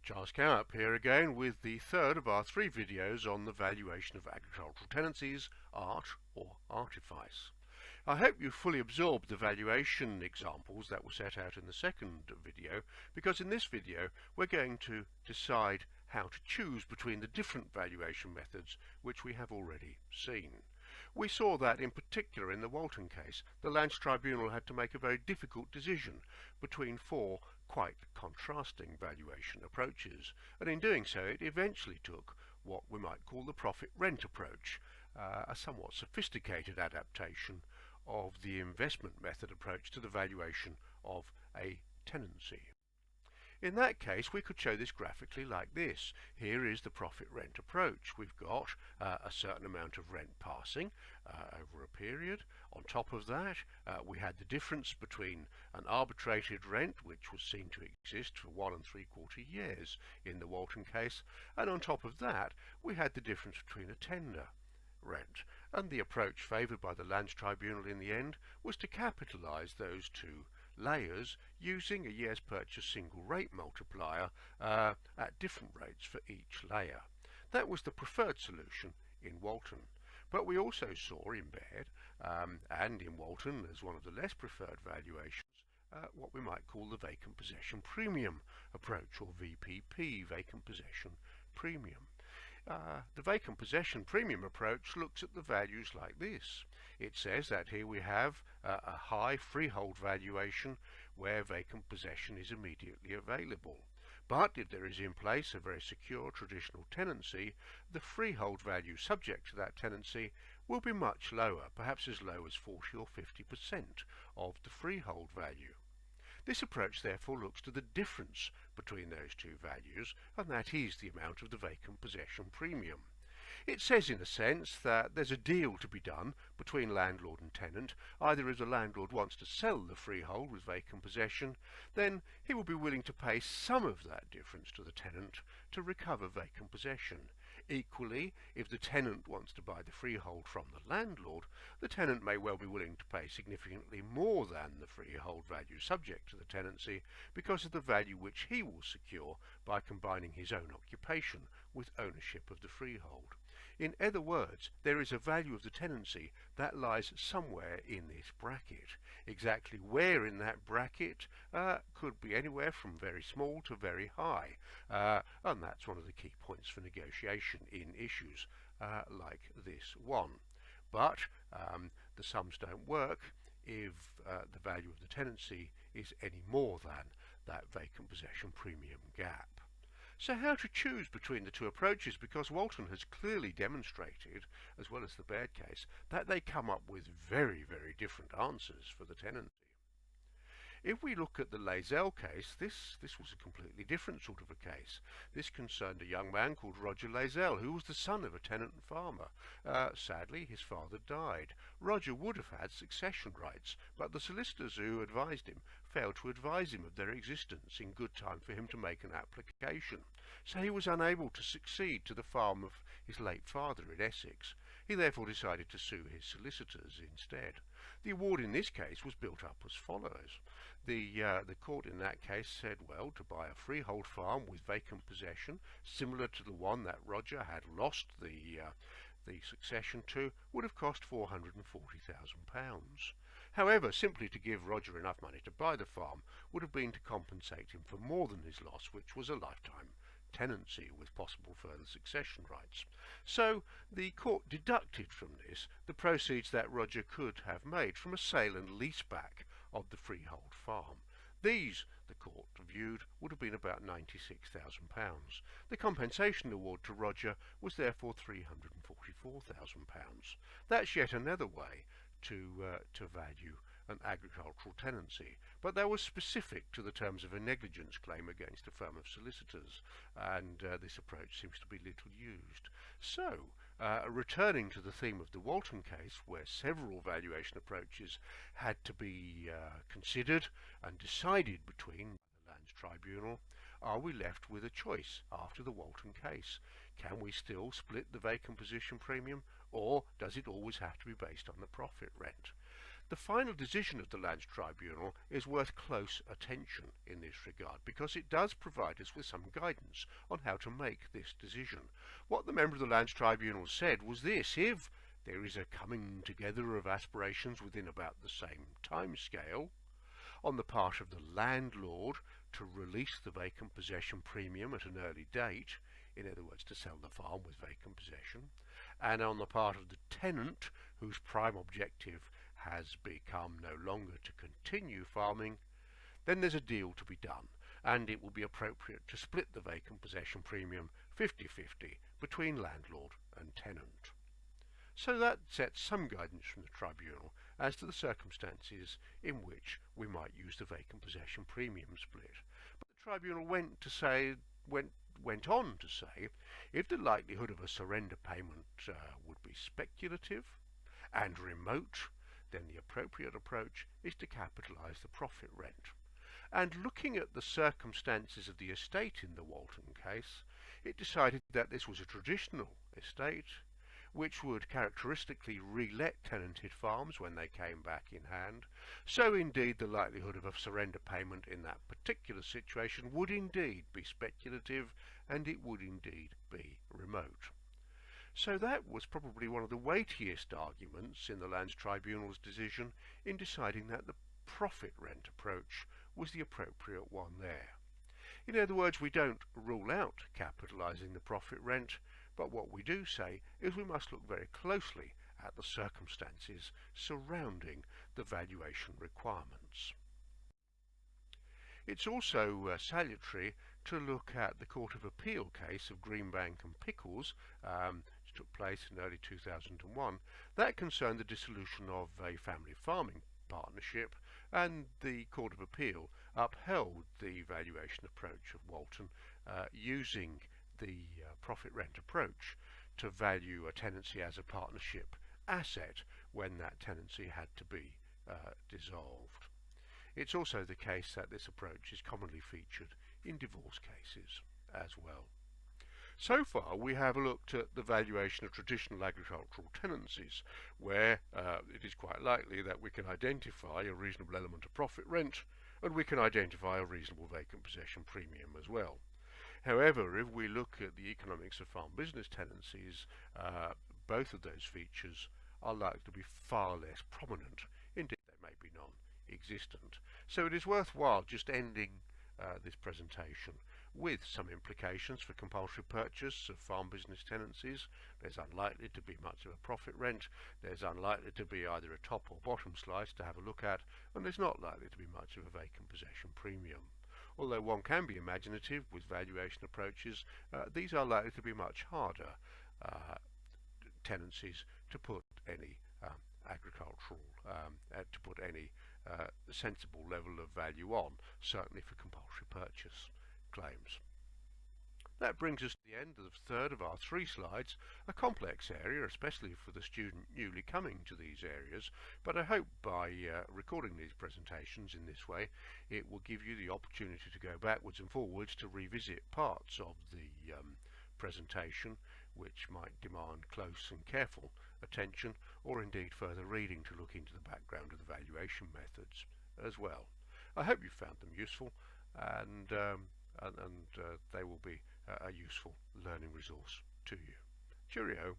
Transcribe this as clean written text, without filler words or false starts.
Charles Cowap here again with the third of our 3 videos on the valuation of agricultural tenancies, art or artifice. I hope you fully absorbed the valuation examples that were set out in the second video, because in this video we're going to decide how to choose between the different valuation methods which we have already seen. We saw that in particular in the Walton case, the Lands Tribunal had to make a very difficult decision between 4 quite contrasting valuation approaches, and in doing so it eventually took what we might call the profit rent approach, a somewhat sophisticated adaptation of the investment method approach to the valuation of a tenancy. In that case, we could show this graphically like this. Here is the profit rent approach. We've got a certain amount of rent passing over a period. On top of that, we had the difference between an arbitrated rent, which was seen to exist for 1 3/4 years in the Walton case, and on top of that, we had the difference between a tender rent, and the approach favoured by the Lands Tribunal in the end was to capitalise those 2 layers using a year's purchase single rate multiplier at different rates for each layer. That was the preferred solution in Walton. But we also saw in Baird and in Walton as one of the less preferred valuations what we might call the vacant possession premium approach, or VPP, vacant possession premium. The vacant possession premium approach looks at the values like this. It says that here we have a high freehold valuation where vacant possession is immediately available. But if there is in place a very secure traditional tenancy, the freehold value subject to that tenancy will be much lower, perhaps as low as 40 or 50% of the freehold value. This approach therefore looks to the difference between those 2 values, and that is the amount of the vacant possession premium. It says in a sense that there's a deal to be done between landlord and tenant. Either if the landlord wants to sell the freehold with vacant possession, then he will be willing to pay some of that difference to the tenant to recover vacant possession. Equally, if the tenant wants to buy the freehold from the landlord, the tenant may well be willing to pay significantly more than the freehold value subject to the tenancy because of the value which he will secure by combining his own occupation with ownership of the freehold. In other words, there is a value of the tenancy that lies somewhere in this bracket. Exactly where in that bracket could be anywhere from very small to very high, and that's one of the key points for negotiation in issues like this one. But the sums don't work if the value of the tenancy is any more than that vacant possession premium gap. So how to choose between the 2 approaches, because Walton has clearly demonstrated, as well as the Baird case, that they come up with very, very different answers for the tenancy. If we look at the Lazell case, this was a completely different sort of a case. This concerned a young man called Roger Lazell, who was the son of a tenant farmer. Sadly, his father died. Roger would have had succession rights, but the solicitors who advised him failed to advise him of their existence in good time for him to make an application. So he was unable to succeed to the farm of his late father in Essex. He therefore decided to sue his solicitors instead. The award in this case was built up as follows. The court in that case said, well, to buy a freehold farm with vacant possession, similar to the one that Roger had lost the succession to, would have cost £440,000. However, simply to give Roger enough money to buy the farm would have been to compensate him for more than his loss, which was a lifetime tenancy with possible further succession rights. So the court deducted from this the proceeds that Roger could have made from a sale and leaseback of the freehold farm. These, the court viewed, would have been about £96,000. The compensation award to Roger was therefore £344,000. That's yet another way to value an agricultural tenancy, but that was specific to the terms of a negligence claim against a firm of solicitors, and this approach seems to be little used. So, returning to the theme of the Walton case, where several valuation approaches had to be considered and decided between by the Lands Tribunal, are we left with a choice after the Walton case? Can we still split the vacant possession premium, or does it always have to be based on the profit rent? The final decision of the Lands Tribunal is worth close attention in this regard because it does provide us with some guidance on how to make this decision. What the member of the Lands Tribunal said was this: if there is a coming together of aspirations within about the same time scale on the part of the landlord to release the vacant possession premium at an early date, in other words to sell the farm with vacant possession, and on the part of the tenant whose prime objective has become no longer to continue farming, then there's a deal to be done, and it will be appropriate to split the vacant possession premium 50-50 between landlord and tenant. So that sets some guidance from the tribunal as to the circumstances in which we might use the vacant possession premium split. But the tribunal went on to say if the likelihood of a surrender payment would be speculative and remote, then the appropriate approach is to capitalise the profit rent. And looking at the circumstances of the estate in the Walton case, it decided that this was a traditional estate which would characteristically re-let tenanted farms when they came back in hand, so indeed the likelihood of a surrender payment in that particular situation would indeed be speculative, and it would indeed be remote. So that was probably one of the weightiest arguments in the Lands Tribunal's decision in deciding that the profit rent approach was the appropriate one there. In other words, we don't rule out capitalising the profit rent, but what we do say is we must look very closely at the circumstances surrounding the valuation requirements. It's also salutary to look at the Court of Appeal case of Greenbank and Pickles, which took place in early 2001. That concerned the dissolution of a family farming partnership, and the Court of Appeal upheld the valuation approach of Walton using the profit rent approach to value a tenancy as a partnership asset when that tenancy had to be dissolved. It's also the case that this approach is commonly featured in divorce cases as well. So far we have looked at the valuation of traditional agricultural tenancies, where it is quite likely that we can identify a reasonable element of profit rent, and we can identify a reasonable vacant possession premium as well. However, if we look at the economics of farm business tenancies, both of those features are likely to be far less prominent. Indeed, they may be non-existent. So it is worthwhile just ending this presentation with some implications for compulsory purchase of farm business tenancies. There's unlikely to be much of a profit rent, there's unlikely to be either a top or bottom slice to have a look at, and there's not likely to be much of a vacant possession premium. Although one can be imaginative with valuation approaches, these are likely to be much harder tenancies to put any sensible level of value on, certainly for compulsory purchase claims. That brings us to the end of the third of our 3 slides, a complex area, especially for the student newly coming to these areas, but I hope by recording these presentations in this way it will give you the opportunity to go backwards and forwards to revisit parts of the presentation which might demand close and careful attention, or indeed further reading to look into the background of the valuation methods as well. I hope you found them useful, and they will be a useful learning resource to you. Cheerio.